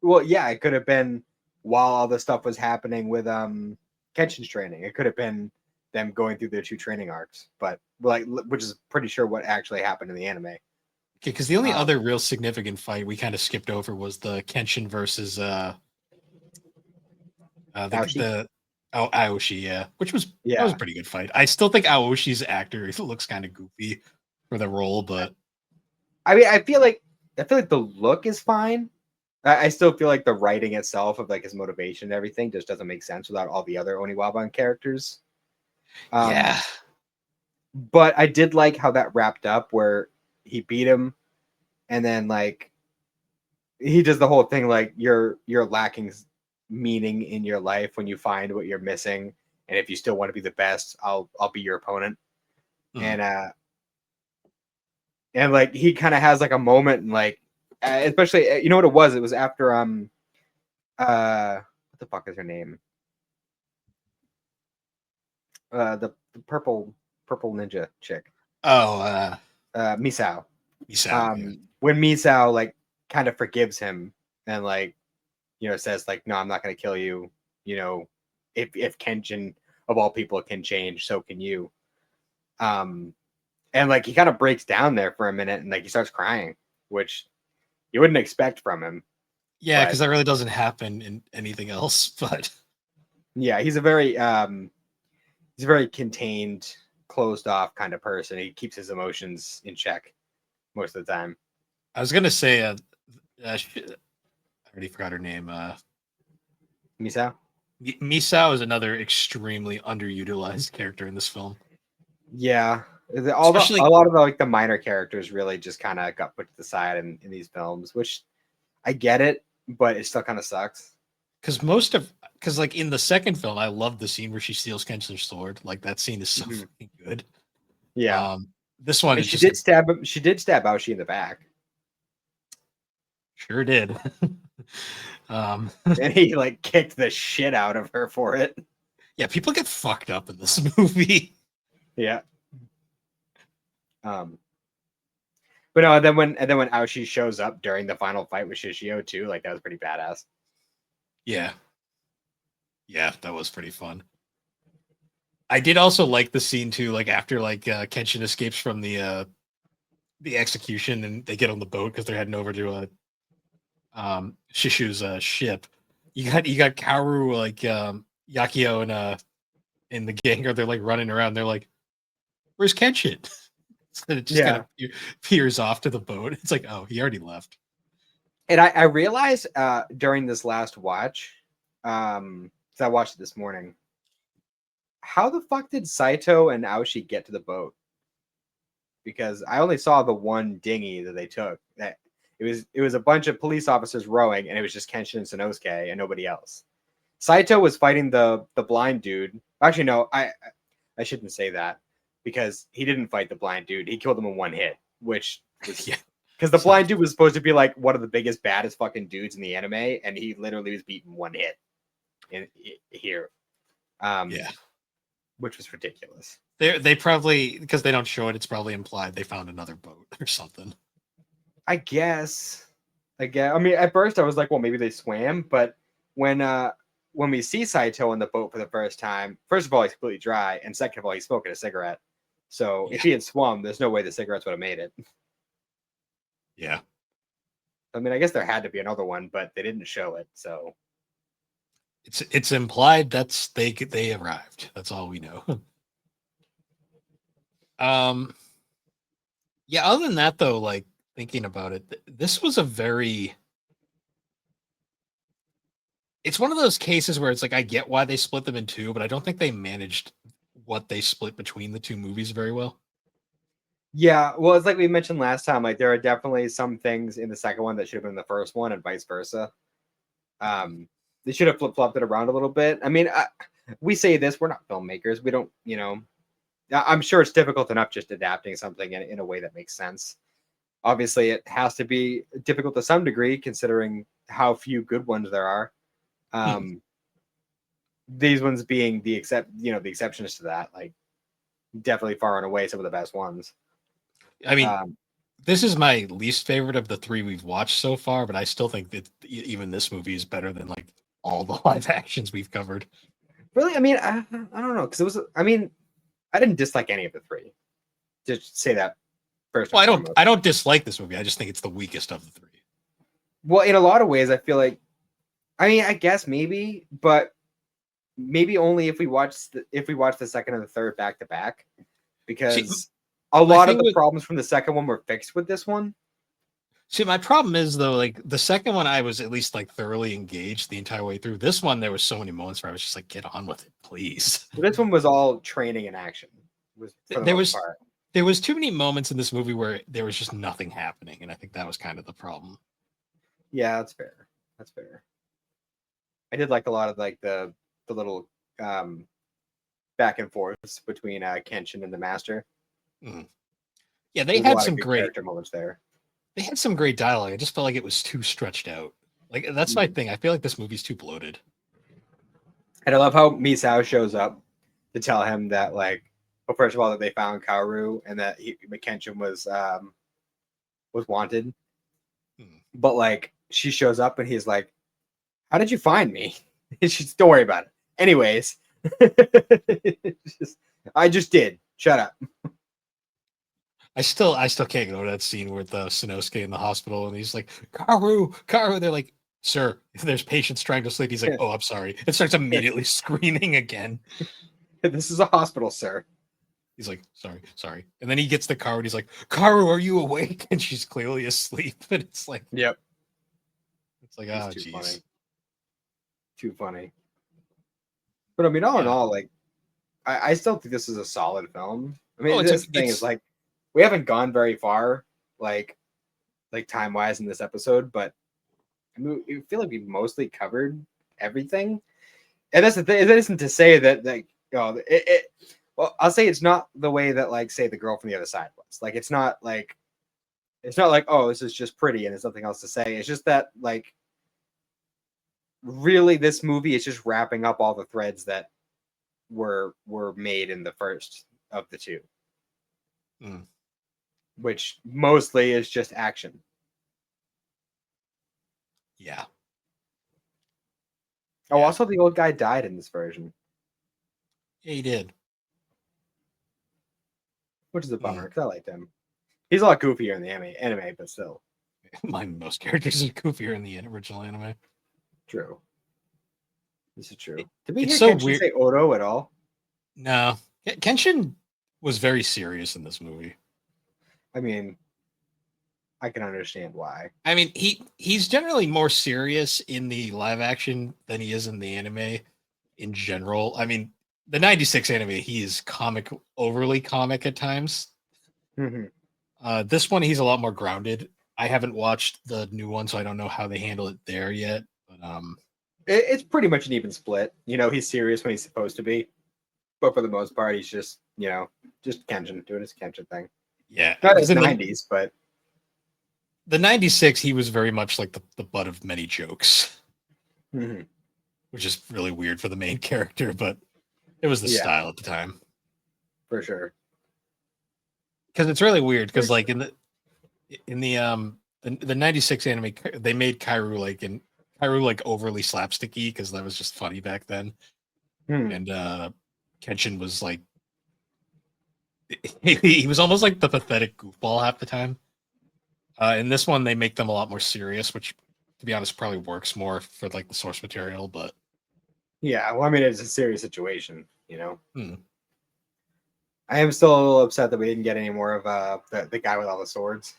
well, yeah, it could have been while all this stuff was happening with Kenshin's training. It could have been them going through their two training arcs, but like, which is pretty sure what actually happened in the anime. Okay, because the only Um, other real significant fight we kind of skipped over was the Kenshin versus Aoshi, the Aoshi, yeah, which was that was a yeah. pretty good fight. I still think Aoshi's actor looks kind of goofy for the role, but I mean, I feel like the look is fine. I still feel like the writing itself of like his motivation and everything just doesn't make sense without all the other Oniwaban characters. yeah, Um, but I did like how that wrapped up where he beat him and then like he does the whole thing like you're lacking meaning in your life when you find what you're missing, and if you still want to be the best, I'll be your opponent. mm, And like he kind of has like a moment and like especially you know what it was after what the fuck is her name, the purple ninja chick, oh, Misao. Misao, yeah, When Misao like kind of forgives him and like says like, no, I'm not going to kill you. You know, if Kenshin of all people can change, so can you. Um, and like he kind of breaks down there for a minute and like he starts crying, which you wouldn't expect from him. yeah, But because that really doesn't happen in anything else. But yeah, he's a very contained, closed off kind of person. He keeps his emotions in check most of the time. I was gonna say, I already forgot her name. Misao? Misao is another extremely underutilized character in this film, Yeah. A especially lot of the like the minor characters really just kind of got put to the side in these films, which I get it, but it still kind of sucks. because like in the second film, I love the scene where she steals Kenshin's sword. Like that scene is so Mhm. fucking good. Yeah, This one and is just she did stab Aoshi in the back, sure did. um, and he like kicked the shit out of her for it. yeah, people get fucked up in this movie. Yeah. Um. But no, and then when Aoshi shows up during the final fight with Shishio too, like that was pretty badass. Yeah, yeah, that was pretty fun. I did also like the scene too, like after like Kenshin escapes from the execution and they get on the boat because they're heading over to Shishu's ship. You got Kaoru like Yakio and the gang are they're like running around. They're like, "Where's Kenshin?" So it just kind Yeah. of peers off to the boat. It's like, oh, he already left. And I realized during this last watch, because I watched it this morning, how the fuck did Saito and Aoshi get to the boat? Because I only saw the one dinghy that they took. That it was a bunch of police officers rowing, and it was just Kenshin and Sanosuke and nobody else. Saito was fighting the blind dude. Actually, no, I shouldn't say that because he didn't fight the blind dude. He killed him in one hit, which was Yeah, because the so blind dude was supposed to be like one of the biggest, baddest fucking dudes in the anime, and he literally was beaten one hit in here, um, yeah. which was ridiculous. They probably because they don't show it. It's probably implied they found another boat or something. I guess. I mean, at first I was like, well, maybe they swam, but when uh when we see Saito on the boat for the first time, first of all, he's completely dry, and second of all, he's smoking a cigarette. So Yeah, if he had swum, there's no way the cigarettes would have made it. yeah. I mean, I guess there had to be another one, but they didn't show it. So It's implied that's they arrived. That's all we know. Um, yeah. Other than that, though, like thinking about it, this was a very. It's one of those cases where it's like I get why they split them in two, but I don't think they managed what they split between the two movies very well. Yeah, well, it's like we mentioned last time. Like there are definitely some things in the second one that should have been in the first one, and vice versa. They should have flip flopped it around a little bit. I mean, we say this, we're not filmmakers. We don't, I'm sure it's difficult enough just adapting something in a way that makes sense. Obviously, it has to be difficult to some degree, considering how few good ones there are. These ones being the exceptions to that, like definitely far and away some of the best ones. I mean, Um, this is my least favorite of the three we've watched so far, but I still think that even this movie is better than like all the live actions we've covered. really, I mean, I don't know, because it was. I mean, I didn't dislike any of the three. Just say that first Well, and foremost. I don't dislike this movie. I just think it's the weakest of the three. Well, in a lot of ways, I feel like. I mean, I guess maybe, but maybe only if we watch the second and the third back to back, because a lot of the problems from the second one were fixed with this one. See, my problem is though, like the second one, I was at least like thoroughly engaged the entire way through. This one, there was so many moments where I was just like, "Get on with it, please." This one was all training and action. There was too many moments in this movie where there was just nothing happening, and I think that was kind of the problem. Yeah, that's fair. That's fair. I did like a lot of like the little back and forths between Kenshin and the Master. Mm. Yeah, they had some great character moments there. They had some great dialogue. I just felt like it was too stretched out. Like that's my thing. I feel like this movie's too bloated. And I love how Misao shows up to tell him that, like, well, first of all, that they found Kaoru and that Kenshin was wanted. But like, she shows up and he's like, "How did you find me?" She's, "Don't worry about it. Anyways, I just did. Shut up." I still can't get over that scene with Sanosuke in the hospital and he's like, Kaoru. They're like, "Sir, if there's patients trying to sleep," he's like, "Oh, I'm sorry," and starts immediately screaming again. "This is a hospital, sir." He's like, sorry. And then he gets the car and he's like, "Kaoru, are you awake?" And she's clearly asleep. And it's like, yep. It's like, oh, jeez. Too funny. But I mean, all in all, like, I still think this is a solid film. I mean, this thing is like, we haven't gone very far, like time wise in this episode, but I mean, I feel like we've mostly covered everything. And that's the thing. It isn't to say that, like, well, I'll say it's not the way that, like, say, The Girl from the Other Side was. Like, it's not like, oh, this is just pretty and there's nothing else to say. It's just that, like, really, this movie is just wrapping up all the threads that were made in the first of the two, which mostly is just action. Yeah. Oh, also, the old guy died in this version. Yeah, he did. Which is a bummer, because I liked him. He's a lot goofier in the anime, but still. Most characters are goofier in the original anime. True. This is true. Did we hear so Kenshin weird. say Odo at all? No. Kenshin was very serious in this movie. I mean, I can understand why. I mean, he's generally more serious in the live action than he is in the anime in general. I mean, the 96 anime, he is overly comic at times. Mm-hmm. This one, he's a lot more grounded. I haven't watched the new one, so I don't know how they handle it there yet. But it's pretty much an even split. You know, he's serious when he's supposed to be, but for the most part, he's just, just Kenshin doing his Kenshin thing. Yeah, not his 90s, but the 96, he was very much like the butt of many jokes, which is really weird for the main character, but it was the style at the time, for sure. Because it's really weird because like in the 96 anime, they made Kaoru like overly slapsticky because that was just funny back then, and Kenshin was like he was almost like the pathetic goofball half the time. In this one, they make them a lot more serious, which, to be honest, probably works more for like the source material. But yeah, well, I mean, it's a serious situation, I am still a little upset that we didn't get any more of the guy with all the swords.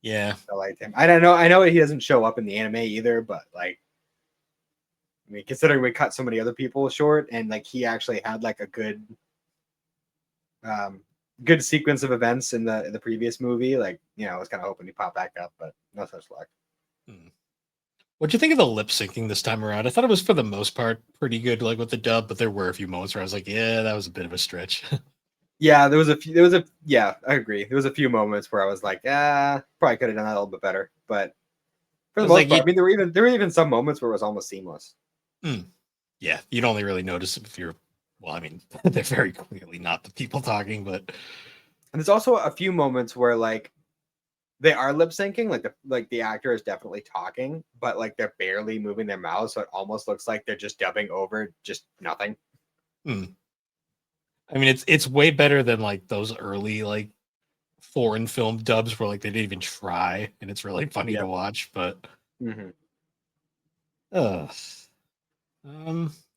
Yeah, I liked him. I know he doesn't show up in the anime either, but like, I mean, considering we cut so many other people short, and like he actually had like a good sequence of events in the previous movie. Like, I was kind of hoping he'd pop back up, but no such luck. What'd you think of the lip syncing this time around? I thought it was for the most part pretty good, like with the dub, but there were a few moments where I was like, yeah, that was a bit of a stretch. Yeah, yeah, I agree. There was a few moments where I was like, probably could have done that a little bit better, but for the most part, I mean, there were even some moments where it was almost seamless. Yeah, you'd only really notice if you're. Well, I mean, they're very clearly not the people talking, but and there's also a few moments where like they are lip syncing, like the actor is definitely talking, but like they're barely moving their mouths, so it almost looks like they're just dubbing over just nothing. I mean, it's way better than like those early like foreign film dubs where like they didn't even try, and it's really funny to watch. But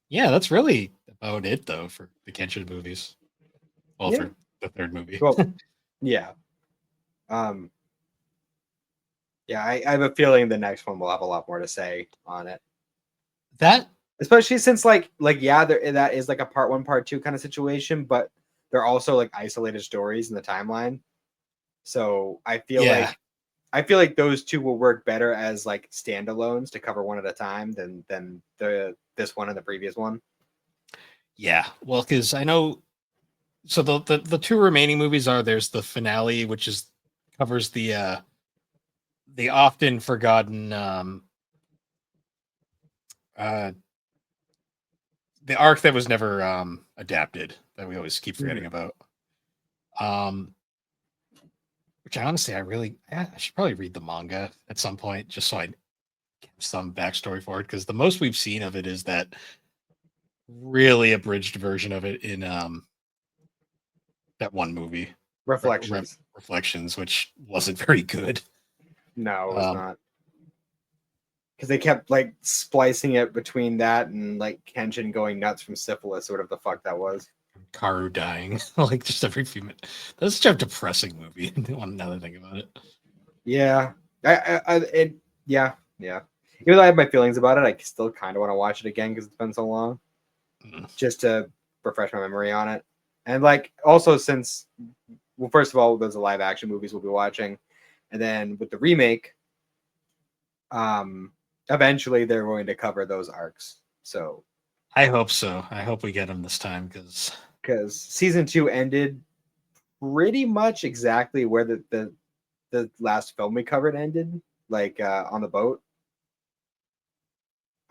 yeah, that's really about it though for the Kenshin movies. Well, for the third movie. Well, yeah. Yeah, I have a feeling the next one will have a lot more to say on it. That, especially since like yeah, that is like a part 1, part 2 kind of situation, but they're also like isolated stories in the timeline. So I feel like those two will work better as like standalones to cover one at a time than this one and the previous one. Yeah, well, because I know. So the two remaining movies there's the finale, which covers the often forgotten the arc that was never adapted that we always keep forgetting about. Which I honestly I should probably read the manga at some point just so I get some backstory for it, because the most we've seen of it is that really abridged version of it in that one movie, Reflections, which wasn't very good. No, it was not. Because they kept like splicing it between that and like Kenshin going nuts from syphilis or whatever the fuck that was. Karu dying like just every few minutes. That's such a depressing movie. Now that I think about it. Yeah, yeah. Even though I have my feelings about it, I still kind of want to watch it again because it's been so long, just to refresh my memory on it. And like also since, well, first of all, those are live action movies we'll be watching, and then with the remake, eventually they're going to cover those arcs. So I hope so. I hope we get them this time because season 2 ended pretty much exactly where the last film we covered ended, like on the boat.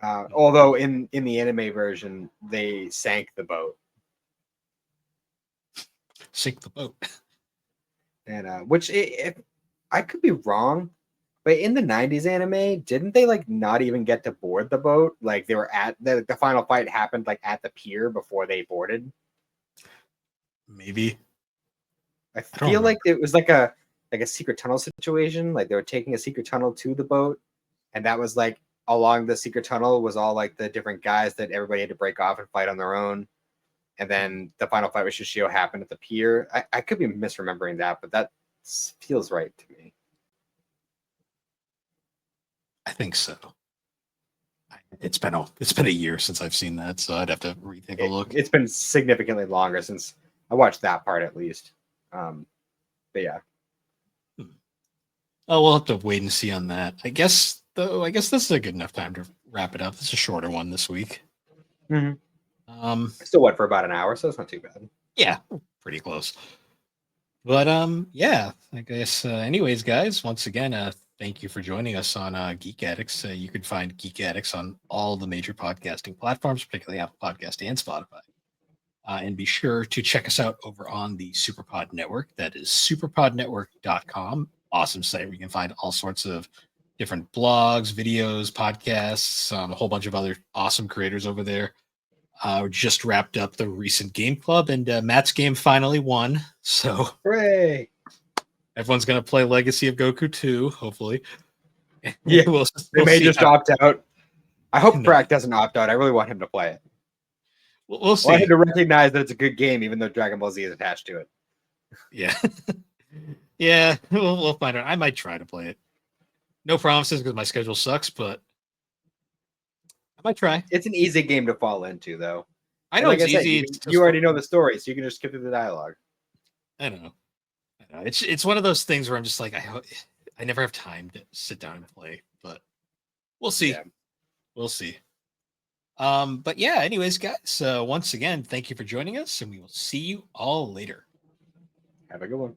Although in the anime version they sank the boat. Sink the boat. And which I could be wrong, but in the 90s anime, didn't they like not even get to board the boat? Like they were at the final fight happened like at the pier before they boarded. Maybe. I feel like it was like a secret tunnel situation. Like they were taking a secret tunnel to the boat, and that was like along the secret tunnel was all like the different guys that everybody had to break off and fight on their own. And then the final fight with Shishio happened at the pier. I could be misremembering that, but that feels right to me. I think so. It's been a year since I've seen that, so I'd have to retake a look. It's been significantly longer since I watched that part, at least. But yeah. Oh, we'll have to wait and see on that. I guess this is a good enough time to wrap it up. It's a shorter one this week. Still went for about an hour, so it's not too bad. Yeah, pretty close. But yeah, I guess anyways, guys, once again, thank you for joining us on Geek Addicts. You can find Geek Addicts on all the major podcasting platforms, particularly Apple Podcast and Spotify. And be sure to check us out over on the Superpod Network. That is superpodnetwork.com. Awesome site where you can find all sorts of different blogs, videos, podcasts, a whole bunch of other awesome creators over there. Just wrapped up the recent game club, and Matt's game finally won. So hooray! Everyone's going to play Legacy of Goku 2, hopefully. Yeah, they may just opt out. I hope Brack doesn't opt out. I really want him to play it. We'll see. Well, I had to recognize that it's a good game, even though Dragon Ball Z is attached to it. Yeah. Yeah, we'll find out. I might try to play it. No promises because my schedule sucks, but I might try. It's an easy game to fall into, though. I And know like it's I said, easy. you already know the story, so you can just skip through the dialogue. I know. It's one of those things where I'm just like, I never have time to sit down and play, but we'll see. Yeah. We'll see. But yeah, anyways, guys, once again, thank you for joining us, and we will see you all later. Have a good one.